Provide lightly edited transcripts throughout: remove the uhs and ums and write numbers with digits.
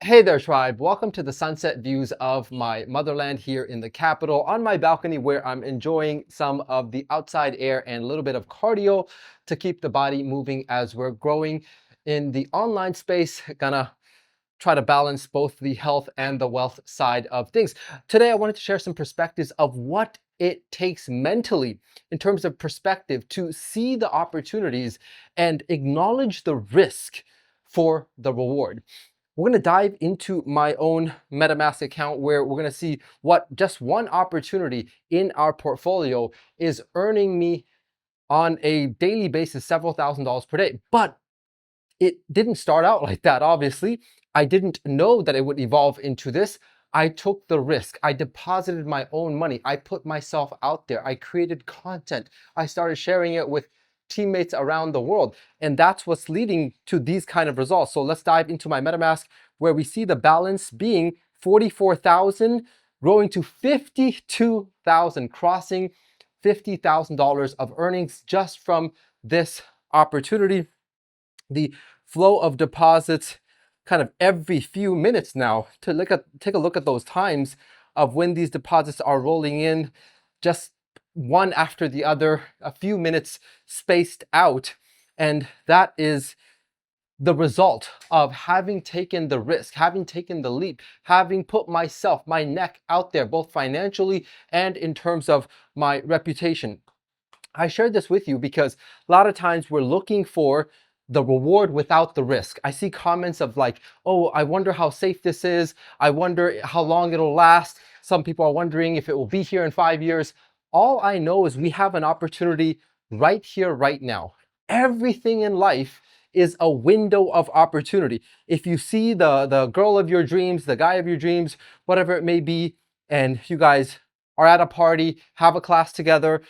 Hey there, tribe. Welcome to the sunset views of my motherland here in the capital on my balcony where I'm enjoying some of the outside air and a little bit of cardio to keep the body moving as we're growing in the online space. Gonna try to balance both the health and the wealth side of things. Today, I wanted to share some perspectives of what it takes mentally in terms of perspective to see the opportunities and acknowledge the risk for the reward. We're going to dive into my own MetaMask account where we're going to see what just one opportunity in our portfolio is earning me on a daily basis several $1,000s per day. But it didn't start out like that, obviously. I didn't know that it would evolve into this. I took the risk. I deposited my own money. I put myself out there. I created content. I started sharing it with teammates around the world. And that's what's leading to these kind of results. So let's dive into my MetaMask where we see the balance being 44,000 growing to 52,000, crossing $50,000 of earnings just from this opportunity. The flow of deposits kind of every few minutes now to take a look at those times of when these deposits are rolling in, just one after the other, a few minutes spaced out. And that is the result of having taken the risk, having taken the leap, having put myself, my neck out there, both financially and in terms of my reputation. I shared this with you because a lot of times we're looking for the reward without the risk. I see comments of like, oh, I wonder how safe this is. I wonder how long it'll last. Some people are wondering if it will be here in 5 years. All I know is we have an opportunity right here, right now. Everything in life is a window of opportunity. If you see the girl of your dreams, the guy of your dreams, whatever it may be, and you guys are at a party, have a class together,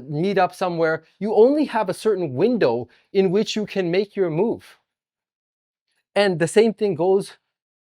meet up somewhere, you only have a certain window in which you can make your move. And the same thing goes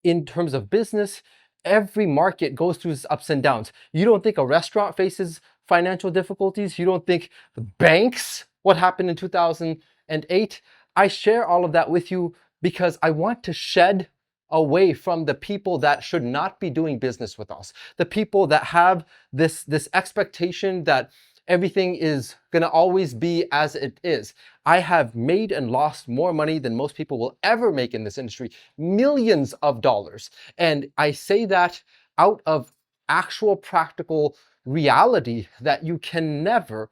in terms of business. Every market goes through its ups and downs. You don't think a restaurant faces financial difficulties? You don't think the banks, what happened in 2008? I share all of that with you because I want to shed away from the people that should not be doing business with us. The people that have this expectation that everything is going to always be as it is. I have made and lost more money than most people will ever make in this industry, millions of dollars. And I say that out of actual practical reality that you can never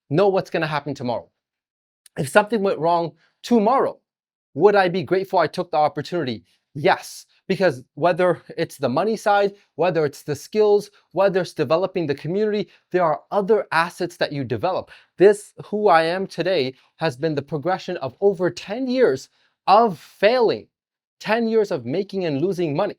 know what's going to happen tomorrow. If something went wrong tomorrow, would I be grateful I took the opportunity? Yes, because whether it's the money side, whether it's the skills, whether it's developing the community, there are other assets that you develop. This, who I am today, has been the progression of over 10 years of failing, 10 years of making and losing money.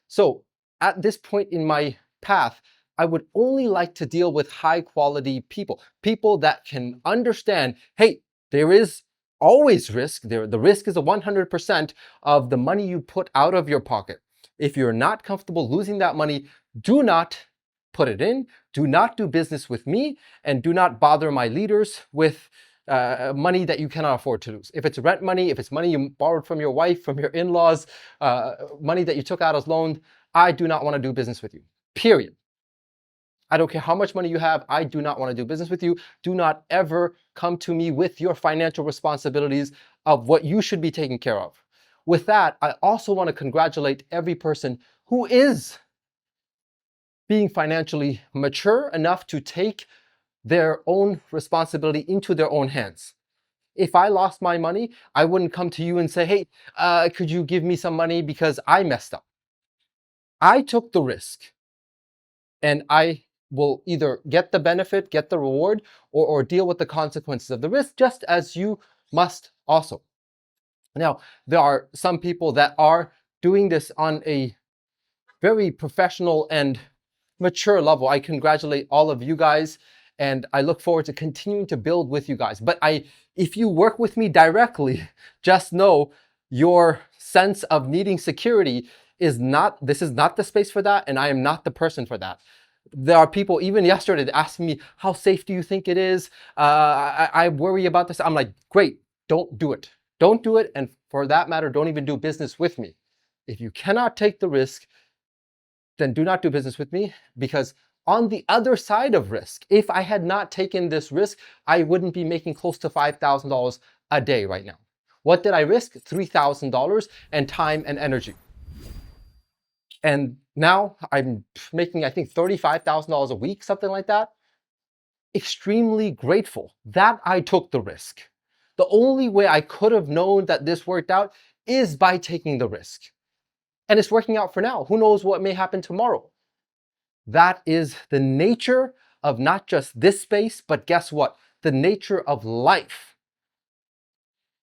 So at this point in my path, I would only like to deal with high quality people, people that can understand, hey, there is always risk. The risk is a 100% of the money you put out of your pocket. If you're not comfortable losing that money, do not put it in, do not do business with me, and do not bother my leaders with money that you cannot afford to lose. If it's rent money, if it's money you borrowed from your wife, from your in-laws, money that you took out as loan, I do not want to do business with you, period. I don't care how much money you have. I do not want to do business with you. Do not ever come to me with your financial responsibilities of what you should be taking care of. With that, I also want to congratulate every person who is being financially mature enough to take their own responsibility into their own hands. If I lost my money, I wouldn't come to you and say, hey, could you give me some money because I messed up. I took the risk and I will either get the benefit, get the reward, or deal with the consequences of the risk, just as you must also. Now, there are some people that are doing this on a very professional and mature level. I congratulate all of you guys, and I look forward to continuing to build with you guys. But if you work with me directly, just know your sense of needing security this is not the space for that, and I am not the person for that. There are people, even yesterday, that asked me, how safe do you think it is? I worry about this. I'm like, great, don't do it. Don't do it, and for that matter, don't even do business with me. If you cannot take the risk, then do not do business with me, because on the other side of risk, if I had not taken this risk, I wouldn't be making close to $5,000 a day right now. What did I risk? $3,000 and time and energy. And now I'm making, I think, $35,000 a week, something like that. Extremely grateful that I took the risk. The only way I could have known that this worked out is by taking the risk. And it's working out for now. Who knows what may happen tomorrow? That is the nature of not just this space, but guess what? The nature of life.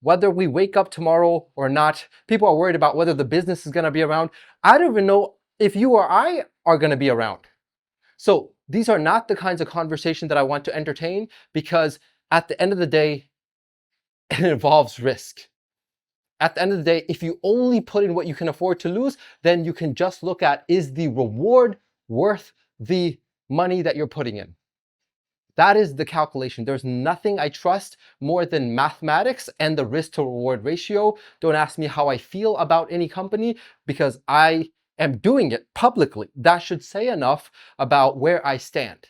Whether we wake up tomorrow or not, people are worried about whether the business is going to be around. I don't even know if you or I are going to be around. So these are not the kinds of conversation that I want to entertain, because at the end of the day, it involves risk. At the end of the day, if you only put in what you can afford to lose, then you can just look at, is the reward worth the money that you're putting in? That is the calculation. There's nothing I trust more than mathematics and the risk to reward ratio. Don't ask me how I feel about any company, because I am doing it publicly. That should say enough about where I stand.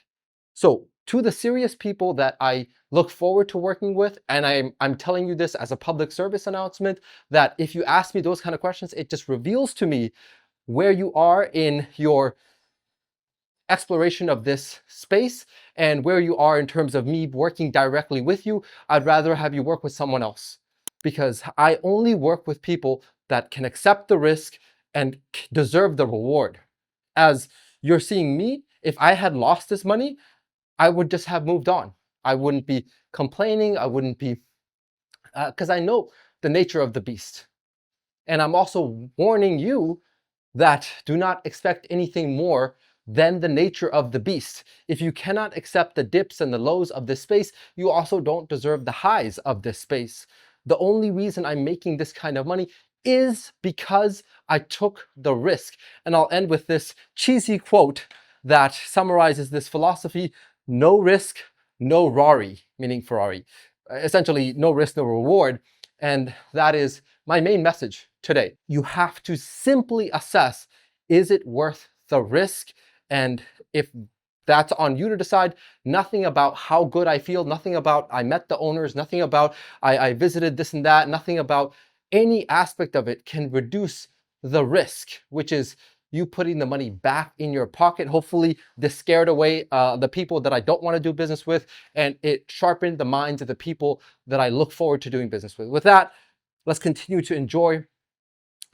So to the serious people that I look forward to working with, and I'm telling you this as a public service announcement, that if you ask me those kind of questions, it just reveals to me where you are in your exploration of this space and where you are in terms of me working directly with you. I'd rather have you work with someone else, because I only work with people that can accept the risk and deserve the reward. As you're seeing me, if I had lost this money, I would just have moved on. I wouldn't be complaining. I wouldn't be, because I know the nature of the beast. And I'm also warning you that do not expect anything more than the nature of the beast. If you cannot accept the dips and the lows of this space, you also don't deserve the highs of this space. The only reason I'm making this kind of money is because I took the risk. And I'll end with this cheesy quote that summarizes this philosophy: no risk, no Rari, meaning Ferrari. Essentially, no risk, no reward. And that is my main message today. You have to simply assess, is it worth the risk? And if that's on you to decide, nothing about how good I feel, nothing about I met the owners, nothing about I visited this and that, nothing about any aspect of it can reduce the risk, which is you putting the money back in your pocket. Hopefully this scared away the people that I don't want to do business with, and it sharpened the minds of the people that I look forward to doing business with. With that, let's continue to enjoy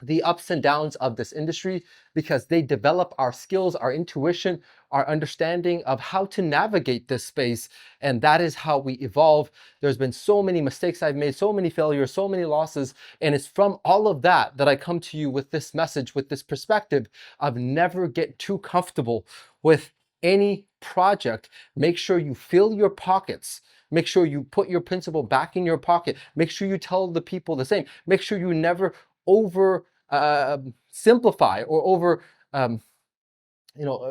the ups and downs of this industry, because they develop our skills, our intuition, our understanding of how to navigate this space. And that is how we evolve. There's been so many mistakes I've made, so many failures, so many losses. And it's from all of that that I come to you with this message, with this perspective of never get too comfortable with any project. Make sure you fill your pockets. Make sure you put your principal back in your pocket. Make sure you tell the people the same. Make sure you never over simplify or over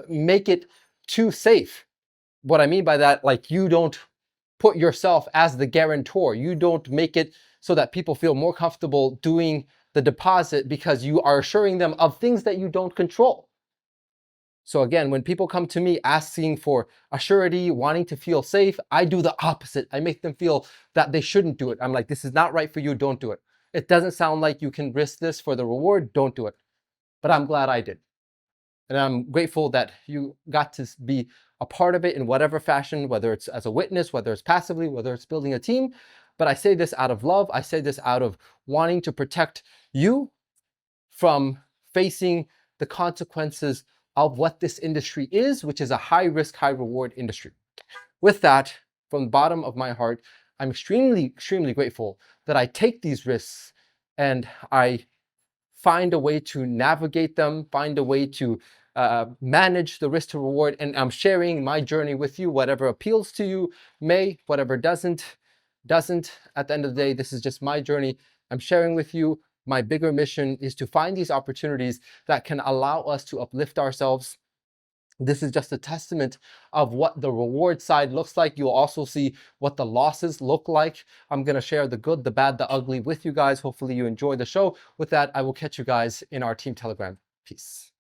make it too safe. What I mean by that, like, you don't put yourself as the guarantor. You don't make it so that people feel more comfortable doing the deposit because you are assuring them of things that you don't control. So again, when people come to me asking for a surety, wanting to feel safe, I do the opposite. I make them feel that they shouldn't do it. I'm like, this is not right for you, don't do it. It doesn't sound like you can risk this for the reward, don't do it. But I'm glad I did. And I'm grateful that you got to be a part of it in whatever fashion, whether it's as a witness, whether it's passively, whether it's building a team. But I say this out of love. I say this out of wanting to protect you from facing the consequences of what this industry is, which is a high risk, high reward industry. With that, from the bottom of my heart, I'm extremely, extremely grateful that I take these risks and I find a way to navigate them, find a way to manage the risk to reward. And I'm sharing my journey with you. Whatever appeals to you may, whatever doesn't. At the end of the day, this is just my journey. I'm sharing with you. My bigger mission is to find these opportunities that can allow us to uplift ourselves, This is just a testament of what the reward side looks like. You'll also see what the losses look like. I'm going to share the good, the bad, the ugly with you guys. Hopefully you enjoy the show. With that, I will catch you guys in our team Telegram. Peace.